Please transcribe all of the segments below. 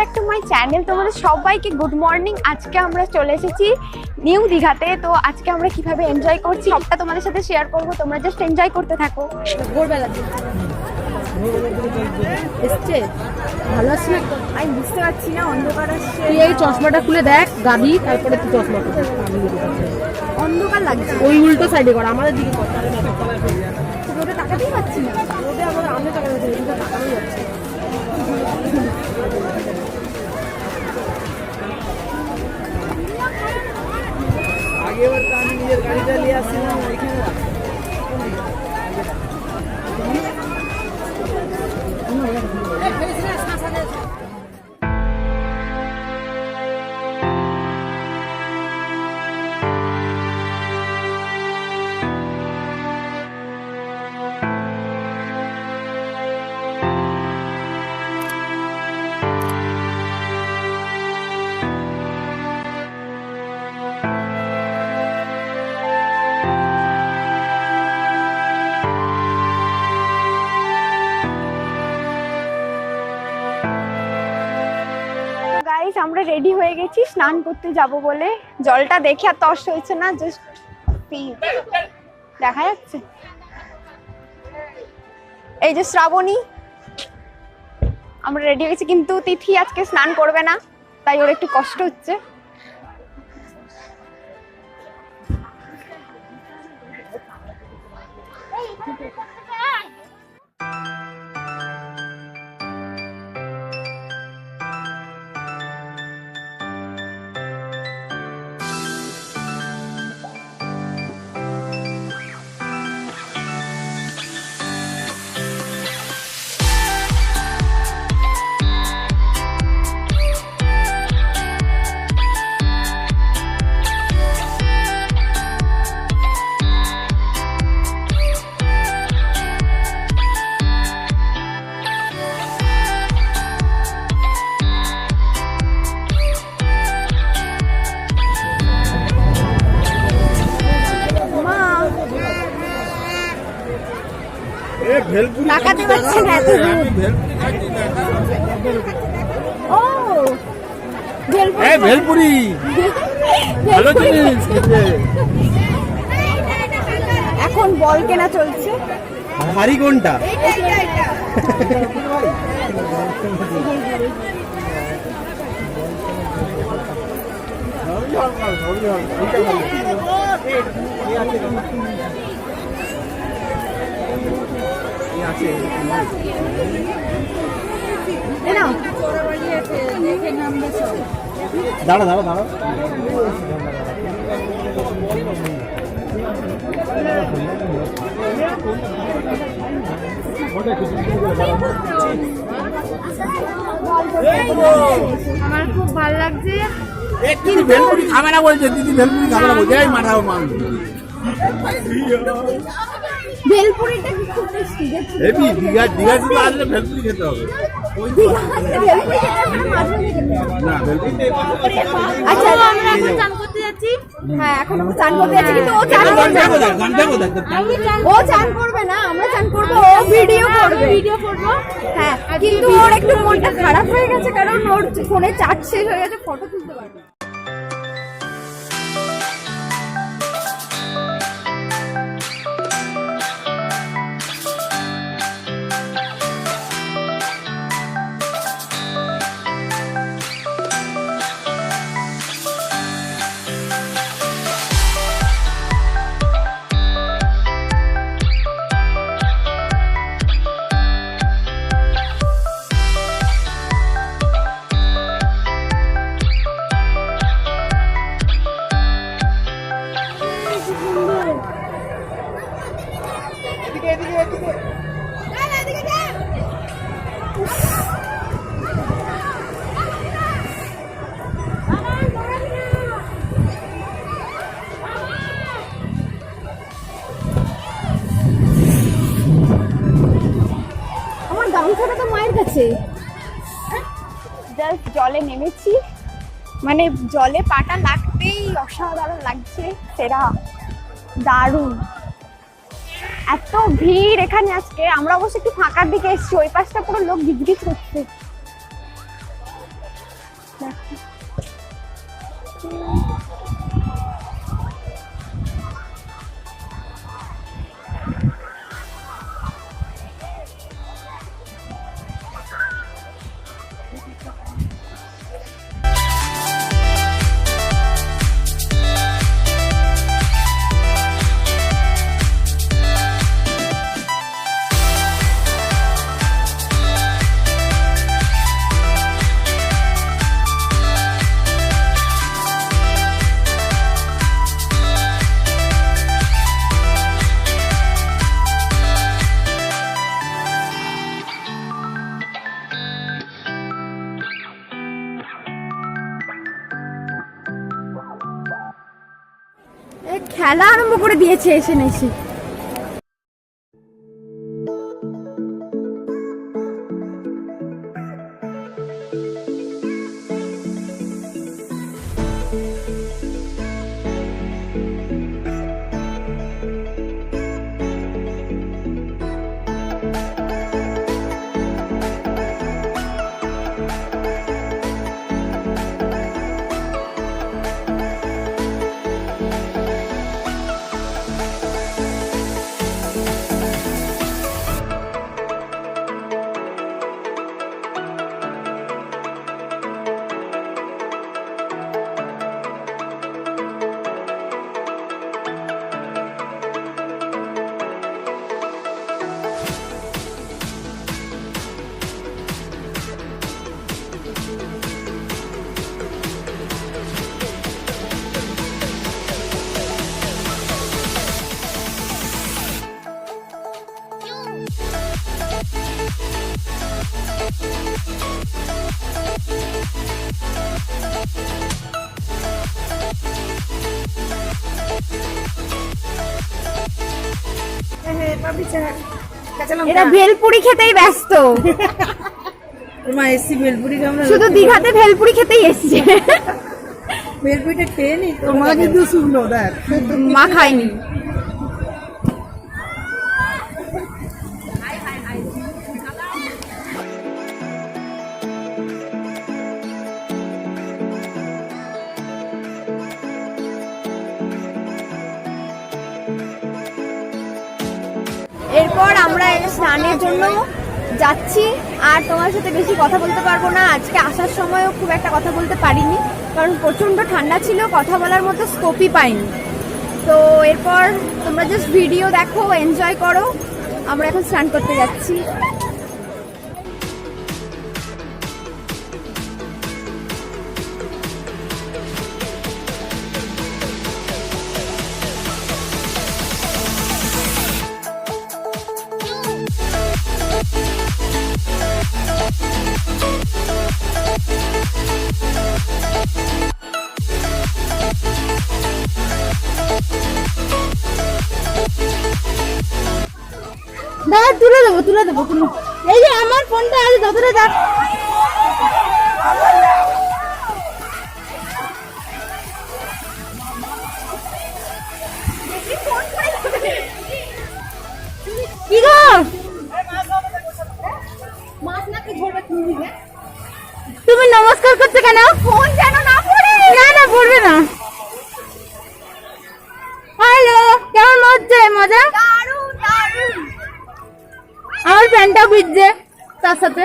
Back to my channel. তোমাদের সবাইকে good morning. আজকে আমরা চলে এসেছি নিউ দীঘাতে। তো আজকে আমরা কিভাবে এনজয় করছি সবটা তোমাদের সাথে শেয়ার করব, তোমরা জাস্ট এনজয় করতে থাকো। ভোরবেলা এসছে ভালো আছে না? আমি বুঝতে পারছি না, অন্ধকার আসছে। তুই এই চশমাটা খুলে দেখ গাবি, তারপরে তুই চশমা খুলে অন্ধকার লাগছে। ওই উল্টো সাইডে কর, আমাদের দিকে কর। রোদে তাকাতেই পাচ্ছি না। রোদে আমাদের আমি তাকাতে যাচ্ছি, এদিকে তাকানোই যাচ্ছে। আগেবার তো আমি নিজের গাড়িটা নিয়ে আসছিলাম এখানে। গাইস আমরা রেডি হয়ে গেছি স্নান করতে যাব বলে। জলটা দেখে আর তর্স হয়েছে না, জাস্ট দেখা যাচ্ছে। এই যে শ্রাবণী, আমরা রেডি হয়েছি, কিন্তু তিথি আজকে স্নান করবে না, তাই ওর একটু কষ্ট হচ্ছে। তাকাতে পারছি না এত দূর। ও ভেলপুরি ভালো জিনিস। এখন বল কেনা চলছে। হাড়ি কোনটা? দাঁড়া দাঁড়া দাঁড়া। আমার খুব ভালো লাগছে। ভেলপুরি খাবে না বলছে দিদি, ভেলপুরি খাবে না বলছে। এই মাথাও মানুষ ভেলপুরিটা কি খুব টেস্টি? হেভি। দীঘা থেকে আসলে ভেলপুরি খেতে হবে। না ভেলপুরি। আচ্ছা আমরা এখন চান করতে যাচ্ছি। হ্যাঁ এখন আমরা চান করতে যাচ্ছি, কিন্তু ও চান করবে না। ও চান করবে না, আমরা চান করব, ও ভিডিও করবে। হ্যাঁ কিন্তু ওর একটু মনটা খারাপ হয়ে গেছে, কারণ ওর ফোনে চার্জ শেষ হয়ে গেছে, ফটো তুলতে পারবে না। আমার গামছাটা তো মায়ের কাছে। জাস্ট জলে নেমেছি, মানে জলে পাটা লাগতেই অসাধারণ লাগছে, সেরা দারুণ। এত ভিড় এখানে আজকে। আমরা অবশ্য একটু ফাঁকার দিকে এসেছি, ওই পাশটা পুরো লোক গিজগিজ করছে। দেখো। খেলা আরম্ভ করে দিয়েছে এসে নেছি। এরা ভেলপুরি খেতেই ব্যস্ত। মা এসছি ভেলপুরি আমরা শুধু দীঘাতে ভেলপুরি খেতেই এসছে। ভেলপুরিটা খেয়ে নি তো মা কিন্তু শুনলো দেখ মা খায়নি। এরপর আমরা স্নানের জন্য যাচ্ছি। আর তোমার সাথে বেশি কথা বলতে পারবো না, আজকে আসার সময়ও খুব একটা কথা বলতে পারিনি, কারণ প্রচণ্ড ঠান্ডা ছিল, কথা বলার মতো স্কোপই পাইনি। তো এরপর তোমরা জাস্ট ভিডিও দেখো, এনজয় করো। আমরা এখন স্নান করতে যাচ্ছি। দাদা তুলে দেবো এই যে আমার ফোনটা আছে যতটা দেখ কি গো তুমি নমস্কার করছো কেন? ফোন যেন না পড়ে। না পড়বে না। হ্যালো, কেমন হচ্ছে মজা? দারুণ দারুণ। আমার প্যান্টটা ভিজছে তার সাথে।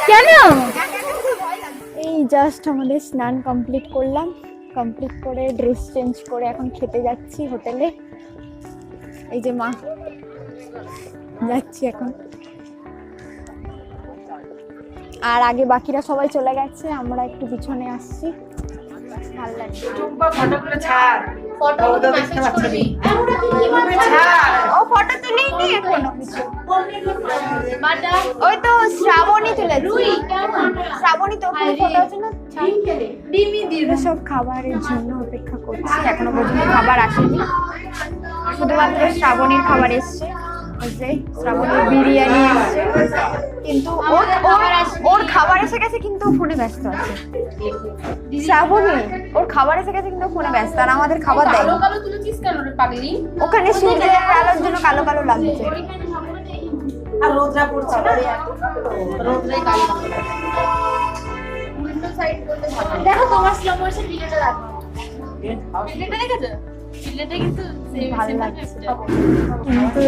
কেন? এই জাস্ট আমাদের স্নান কমপ্লিট করলাম, কমপ্লিট করে ড্রেস চেঞ্জ করে এখন খেতে যাচ্ছি হোটেলে। এই যে মা, যাচ্ছি এখন। আর আগে বাকিরা সবাই চলে গেছে, আমরা একটু পিছনে আসছি। ভালো লাগছে। ও ফটো তুলিনি এখনো। ওই তো শ্রাবণী তুলেছে। শ্রাবণী তো ফটো আছে না। সব খাবারের জন্য অপেক্ষা করছি, এখনো পর্যন্ত খাবার আসেনি, শুধুমাত্র শ্রাবণীর খাবার এসছে। শ্রাবণীর বিরিয়ানি এসছে, কিন্তু ওর খাবার এসে গেছে, কিন্তু ফোনে ব্যস্ত আছে। শ্রাবণী ওর খাবার এসে গেছে, কিন্তু ফোনে ব্যস্ত, আর আমাদের খাবার দেয়। ওখানে সূর্যের আলোর জন্য কালো কালো লাগছে। আর রোদরা পড়ছে না রোদরাই কালো উইন্ডো সাইড করতে ভালো দেখো তোমার স্লো মোশন ভিডিওটা দেখো ভিডিওটা দেখেছো ভিডিওটা কিন্তু ভালো লাগছে কিন্তু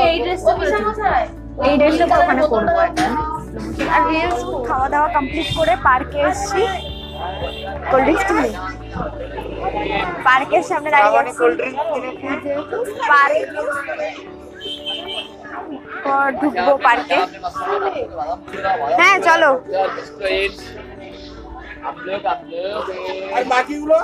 এই ড্রেসটা কি সমস্যা হয় এই ড্রেসটা ওখানে করবো আর রিলস খাওয়া দাওয়া কমপ্লিট করে পার্কে এসেছি কোল্ড ড্রিঙ্কস তুমি পার্কের সামনে দাঁড়িয়ে আছি পার্ক ঢুকবো পার্কে হ্যাঁ চলো আর বাকিগুলো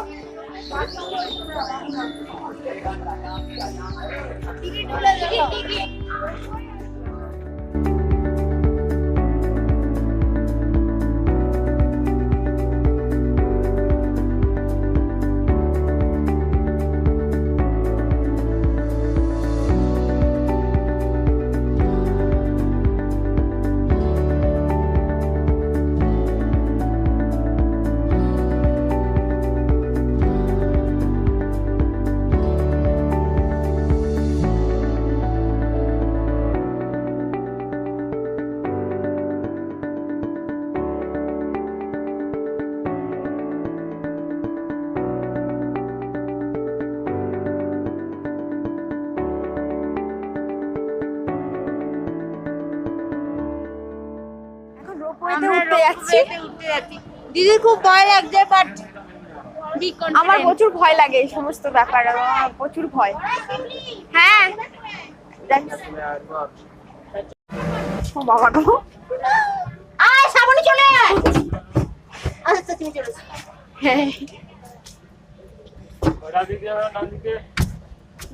উঠতে যাচ্ছি দিদি খুব ভয় লাগছে বাট আমার প্রচুর ভয় লাগে এই সমস্ত ব্যাপার আমার প্রচুর ভয় হ্যাঁ ও বাবা গো আয় সামনে চলে আয় আচ্ছা তুমি চলে হ্যাঁ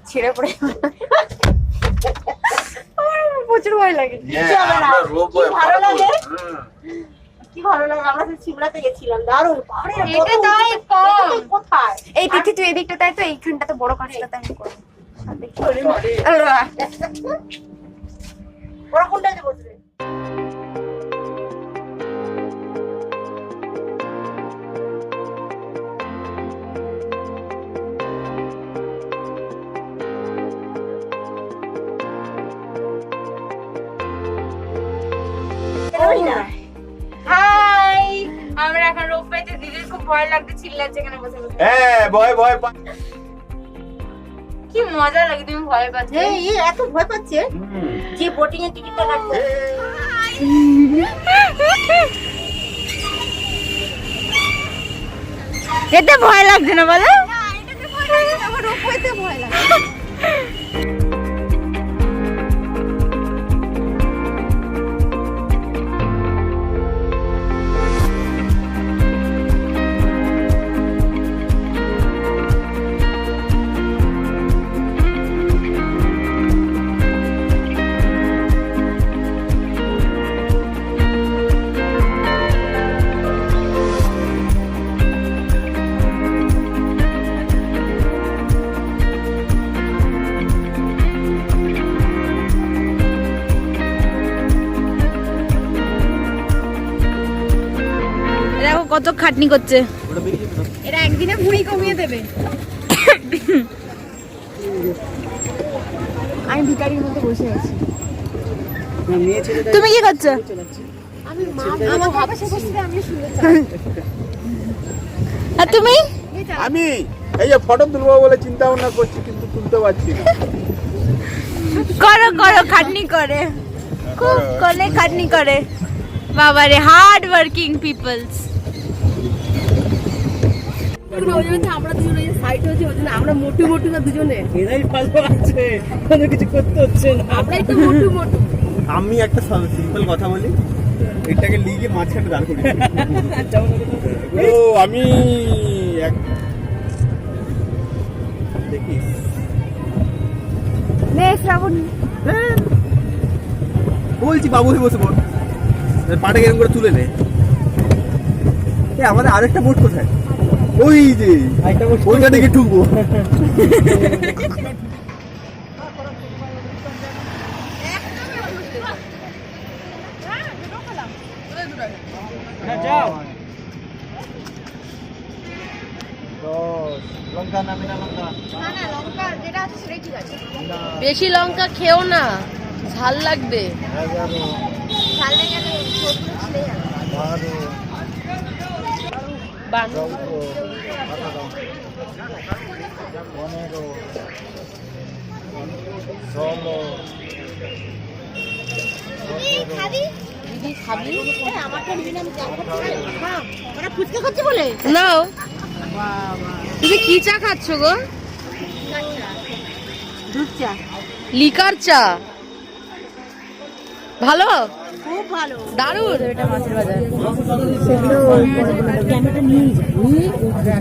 ছিঁড়ে পড়ে আমার প্রচুর ভয় লাগে ভালো লাগে কি ভালো লাগে আমরা তো সিমলাতে গেছিলাম দারুণ এটা তাই কম কোথায় এই তিথি তুই এদিকটা তাই তো এইখানটাতে বড় কাজটাতে আমি করব ওরা কোনটাতে বসবে হাই আমরা এখন রোপওয়েতে দিদির খুব ভয় লাগছে চিল্লাচ্ছে এখানে বসে বসে হ্যাঁ ভয় ভয় কি মজা লাগে তুমি ভয় পাচ্ছ এই এত ভয় পাচ্ছে যে বোটিং এর টিকিটটা কাটবে এতে ভয় লাগছে না বলো না এটাতে ভয় লাগছে না আমার রোপওয়েতে ভয় লাগে দেখো কত খাটনি করছে এরা একদিনে ভুঁড়ি কমিয়ে দেবে আমি ভিখারির মধ্যে বসে আছি তুমি কি করছো আমার বাবা সে বসে আমি শুনতে চাই আর তুমি আমি এই যে ফটো তুলবো বলে চিন্তা ভাবনা করছি কিন্তু তুলতে পারছি না করো করো খাটনি করে খুব কোনে খাটনি করে বাবারে হার্ড ওয়ার্কিং পিপলস আমরা দুজনে সাইড হয়েছে ওই জন্য আমরা মোটু মোটু না দুজনে এরাই ভালো আছে কোনো কিছু করতে হচ্ছে না আমরাই তো মোটু মোটু আমি একটা সিম্পল কথা বলি এটাকে লিগে মাঝখানে দাঁড় করি ও আমি দেখিস নে শ্রাবণ বলছি বাবু হয়ে বসে পড় পাটা এরকম করে তুলে নে আমাদের আরেকটা বোট কোথায় ওই যে ওইটা দিকে ঢুকবো যাও লঙ্কা না বিনা লঙ্কা? না না লঙ্কা যেটা আছে সেটাই ঠিক আছে। বেশি লঙ্কা খেও না, ঝাল লাগবে। 11, ঝাল লেগে গেলে সবজি ছিলে যাবে। 12, বান 14, 18, 15, 16, 17, দিদি খাবি? আমাকে নিবি না, আমি চা খাচ্ছি। হ্যাঁ, ওরা ফুচকা খাচ্ছে বলে। নাও। তুমি কি চা খাচ্ছ গো? দুধ চা। লিকার চা। ভালো? খুব ভালো। দারুণ। এটা মাছের বাজার। ক্যামেরাটা নিয়ে যাই